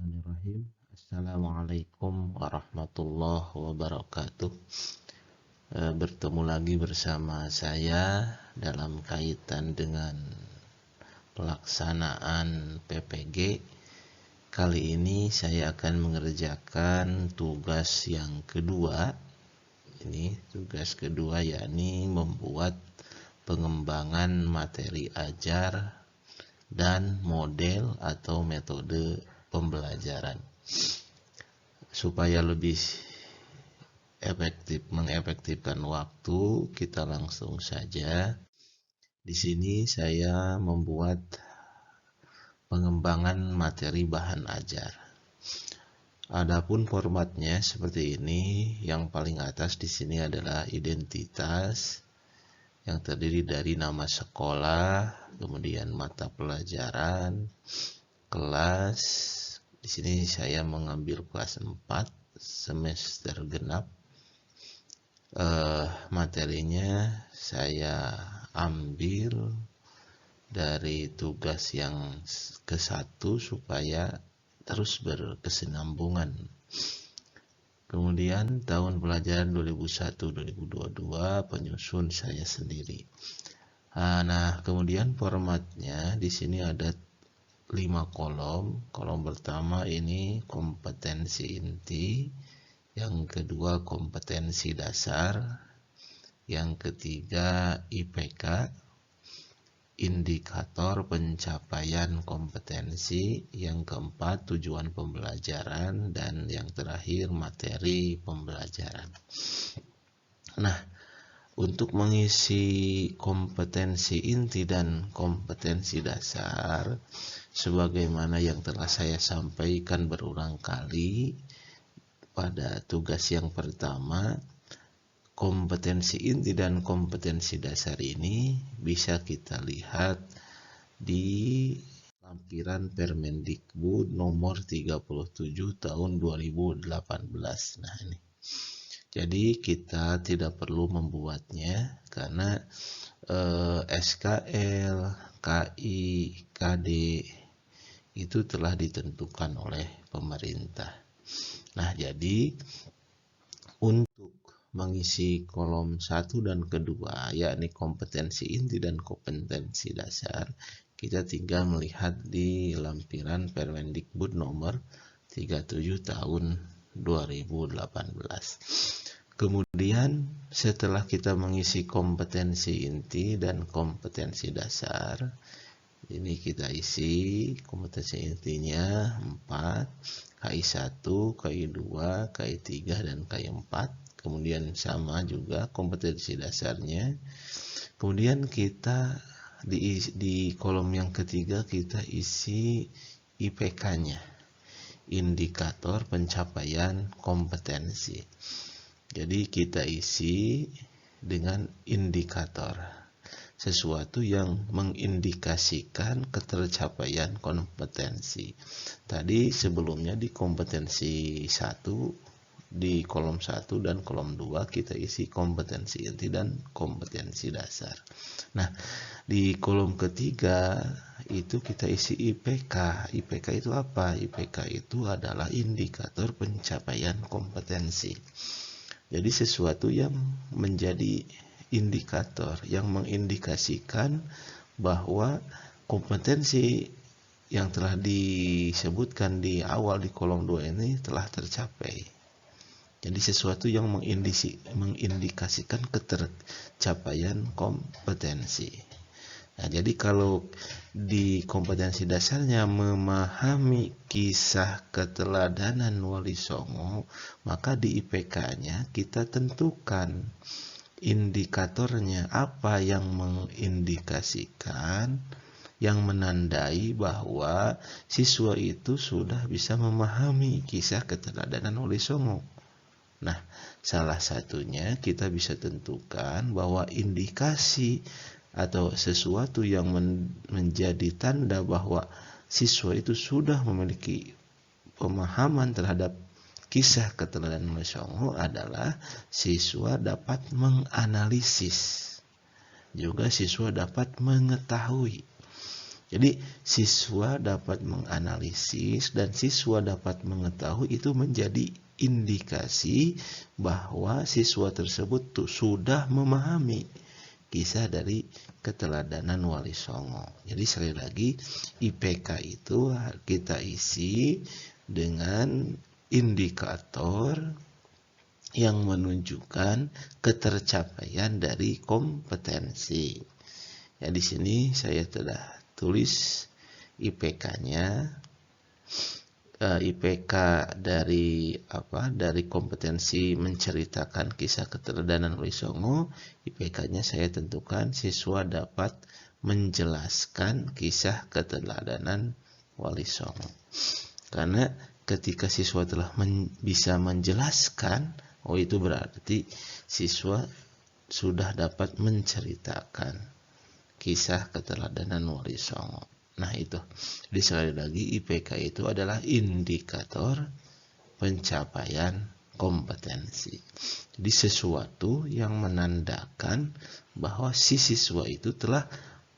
Bismillahirrahmanirrahim. Assalamualaikum warahmatullahi wabarakatuh. Bertemu lagi bersama saya dalam kaitan dengan pelaksanaan PPG. Kali ini saya akan mengerjakan tugas yang kedua. Ini tugas kedua, yakni membuat pengembangan materi ajar dan model atau metode pembelajaran. Supaya lebih mengefektifkan waktu, kita langsung saja. Di sini saya membuat pengembangan materi bahan ajar. Adapun formatnya seperti ini. Yang paling atas di sini adalah identitas yang terdiri dari nama sekolah, kemudian mata pelajaran, kelas. Di sini saya mengambil kelas 4 semester genap. Materinya saya ambil dari tugas yang ke-1 supaya terus berkesinambungan. Kemudian tahun pelajaran 2001-2022 penyusun saya sendiri. Nah, kemudian formatnya di sini ada 5 kolom. Kolom pertama ini kompetensi inti, yang kedua kompetensi dasar, yang ketiga IPK, indikator pencapaian kompetensi, yang keempat tujuan pembelajaran, dan yang terakhir materi pembelajaran. Nah, untuk mengisi kompetensi inti dan kompetensi dasar, sebagaimana yang telah saya sampaikan berulang kali pada tugas yang pertama, kompetensi inti dan kompetensi dasar ini bisa kita lihat di lampiran Permendikbud nomor 37 tahun 2018. Nah, ini. Jadi kita tidak perlu membuatnya karena SKL, KI, KD itu telah ditentukan oleh pemerintah. Nah, jadi untuk mengisi kolom 1 dan kedua, yakni kompetensi inti dan kompetensi dasar, kita tinggal melihat di lampiran Permendikbud nomor 37 tahun 2018. Kemudian setelah kita mengisi kompetensi inti dan kompetensi dasar, ini kita isi kompetensi intinya 4, KI1, KI2, KI3, dan KI4. Kemudian sama juga kompetensi dasarnya. Kemudian kita di kolom yang ketiga kita isi IPK-nya, indikator pencapaian kompetensi. Jadi kita isi dengan indikator, sesuatu yang mengindikasikan ketercapaian kompetensi. Tadi sebelumnya di kompetensi 1, di kolom 1 dan kolom 2 kita isi kompetensi inti dan kompetensi dasar. Nah, di kolom ketiga itu kita isi IPK. IPK itu apa? IPK itu adalah indikator pencapaian kompetensi. Jadi sesuatu yang menjadi indikator yang mengindikasikan bahwa kompetensi yang telah disebutkan di awal di kolom 2 ini telah tercapai. Jadi sesuatu yang mengindikasikan ketercapaian kompetensi. Nah, jadi kalau di kompetensi dasarnya memahami kisah keteladanan Wali Songo, maka di IPK-nya kita tentukan indikatornya apa yang mengindikasikan, yang menandai bahwa siswa itu sudah bisa memahami kisah keteladanan Wali Songo. Nah, salah satunya kita bisa tentukan bahwa indikasi atau sesuatu yang menjadi tanda bahwa siswa itu sudah memiliki pemahaman terhadap kisah keteladanan Wali Songo adalah siswa dapat menganalisis, juga siswa dapat mengetahui Jadi siswa dapat menganalisis dan siswa dapat mengetahui, itu menjadi indikasi bahwa siswa tersebut tuh sudah memahami kisah dari keteladanan Wali Songo. Jadi sekali lagi, IPK itu kita isi dengan indikator yang menunjukkan ketercapaian dari kompetensi. Ya, di sini saya telah tulis IPK-nya. IPK dari kompetensi menceritakan kisah keteladanan Wali Songo. IPK-nya saya tentukan siswa dapat menjelaskan kisah keteladanan Wali Songo. Karena ketika siswa telah bisa menjelaskan, itu berarti siswa sudah dapat menceritakan kisah keteladanan Wali Songo. Nah itu, jadi sekali lagi IPK itu adalah indikator pencapaian kompetensi. Jadi sesuatu yang menandakan bahwa si siswa itu telah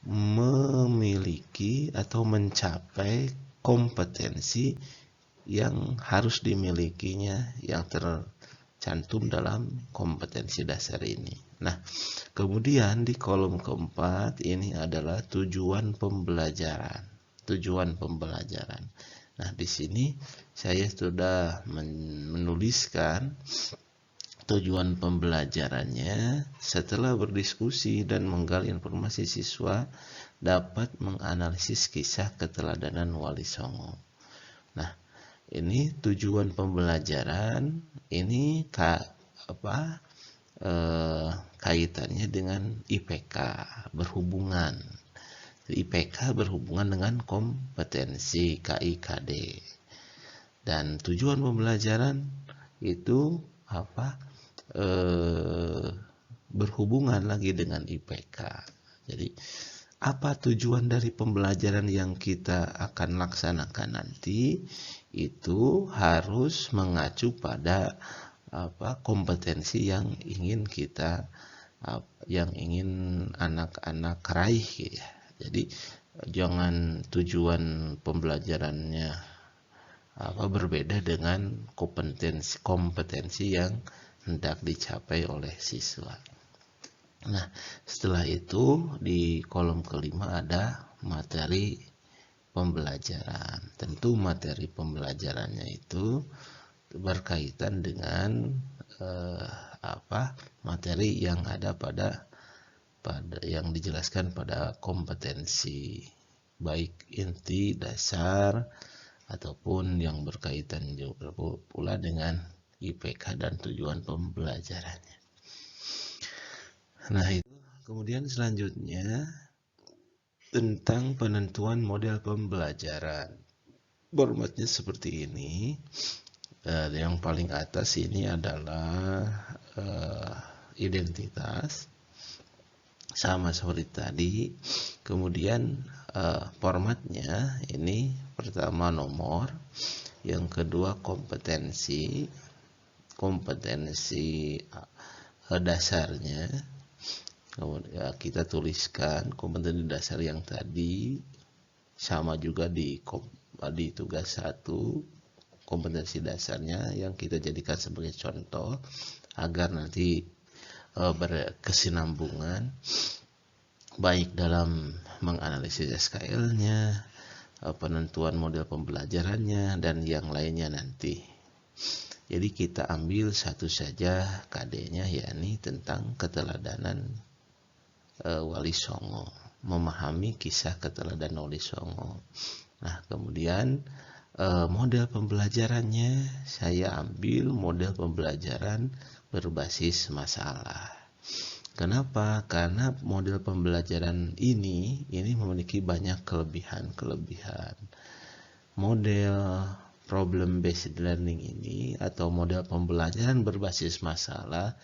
memiliki atau mencapai kompetensi yang harus dimilikinya, yang tercantum dalam kompetensi dasar ini. Nah, kemudian di kolom keempat ini adalah tujuan pembelajaran. Tujuan pembelajaran. Nah, di sini saya sudah menuliskan tujuan pembelajarannya. Setelah berdiskusi dan menggali informasi, siswa dapat menganalisis kisah keteladanan Wali Songo. Nah, ini tujuan pembelajaran ini kaitannya dengan IPK, berhubungan. IPK berhubungan dengan kompetensi KIKD. Dan tujuan pembelajaran itu berhubungan lagi dengan IPK. Jadi apa tujuan dari pembelajaran yang kita akan laksanakan nanti, itu harus mengacu pada kompetensi yang ingin anak-anak raih ya. Jadi jangan tujuan pembelajarannya berbeda dengan kompetensi yang hendak dicapai oleh siswa. Nah, setelah itu di kolom kelima ada materi pembelajaran. Tentu materi pembelajarannya itu berkaitan dengan materi yang ada pada yang dijelaskan pada kompetensi, baik inti, dasar, ataupun yang berkaitan juga pula dengan IPK dan tujuan pembelajarannya. Nah, itu kemudian selanjutnya tentang penentuan model pembelajaran. Formatnya seperti ini. Yang paling atas ini adalah identitas, sama seperti tadi. Kemudian formatnya ini pertama nomor, yang kedua kompetensi dasarnya. Kemudian kita tuliskan kompetensi dasar yang tadi, sama juga di tugas 1. Kompetensi dasarnya yang kita jadikan sebagai contoh agar nanti berkesinambungan baik dalam menganalisis SKL-nya, penentuan model pembelajarannya, dan yang lainnya nanti. Jadi kita ambil satu saja KD-nya, yakni tentang keteladanan Wali Songo, memahami kisah keteladanan Wali Songo. Nah, kemudian model pembelajarannya saya ambil model pembelajaran berbasis masalah. Kenapa? Karena model pembelajaran ini memiliki banyak kelebihan. Model problem based learning ini atau model pembelajaran berbasis masalah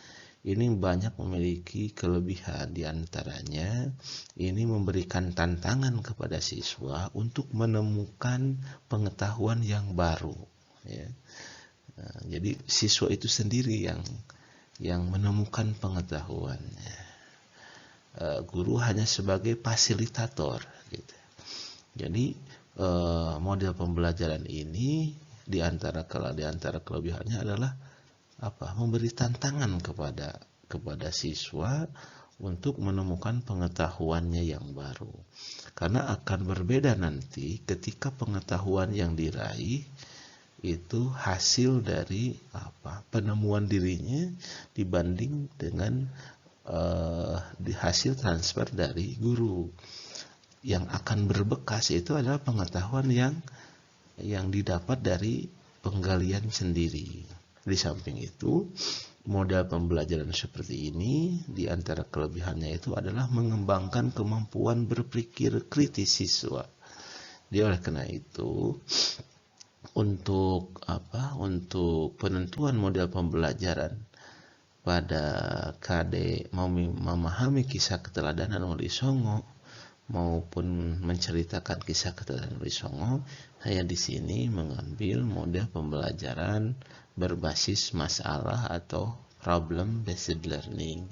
ini banyak memiliki kelebihan. Di antaranya ini memberikan tantangan kepada siswa untuk menemukan pengetahuan yang baru ya. Nah, jadi siswa itu sendiri yang menemukan pengetahuannya. Guru hanya sebagai fasilitator gitu. Jadi model pembelajaran ini di antara kelebihannya adalah memberi tantangan kepada siswa untuk menemukan pengetahuannya yang baru. Karena akan berbeda nanti ketika pengetahuan yang diraih itu hasil dari penemuan dirinya dibanding dengan hasil transfer dari guru. Yang akan berbekas itu adalah pengetahuan yang didapat dari penggalian sendiri. Di samping itu, model pembelajaran seperti ini di antara kelebihannya itu adalah mengembangkan kemampuan berpikir kritis siswa. Jadi oleh karena itu, untuk penentuan model pembelajaran pada KD mau memahami kisah keteladanan Wali Songo maupun menceritakan kisah keteladanan Wali Songo, saya di sini mengambil model pembelajaran berbasis masalah atau problem based learning.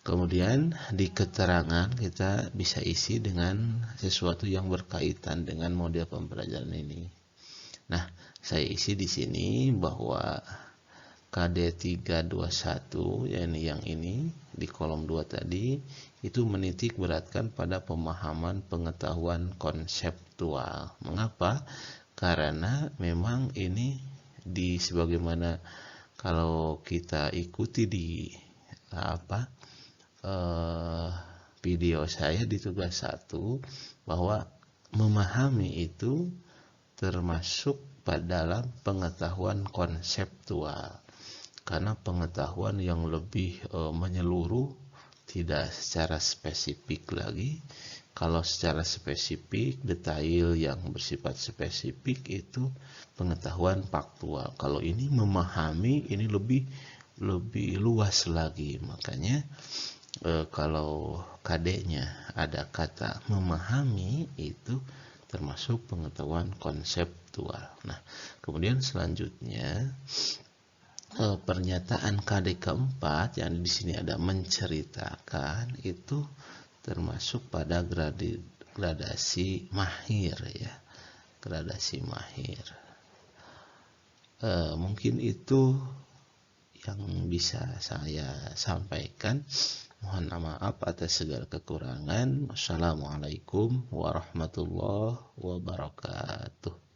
Kemudian di keterangan kita bisa isi dengan sesuatu yang berkaitan dengan model pembelajaran ini. Nah, saya isi di sini bahwa KD 321 yang ini di kolom 2 tadi itu menitik beratkan pada pemahaman pengetahuan konseptual. Mengapa? Karena memang ini sebagaimana kalau kita ikuti di video saya di tugas 1 bahwa memahami itu termasuk pada dalam pengetahuan konseptual. Karena pengetahuan yang lebih menyeluruh, tidak secara spesifik lagi. Kalau secara spesifik, detail yang bersifat spesifik itu pengetahuan faktual. Kalau ini memahami, ini lebih luas lagi. Makanya kalau KD-nya ada kata memahami, itu termasuk pengetahuan konseptual. Nah, kemudian selanjutnya pernyataan KD keempat yang di sini ada menceritakan itu termasuk pada gradasi mahir ya. Gradasi mahir. Mungkin itu yang bisa saya sampaikan. Mohon maaf atas segala kekurangan. Wassalamualaikum warahmatullahi wabarakatuh.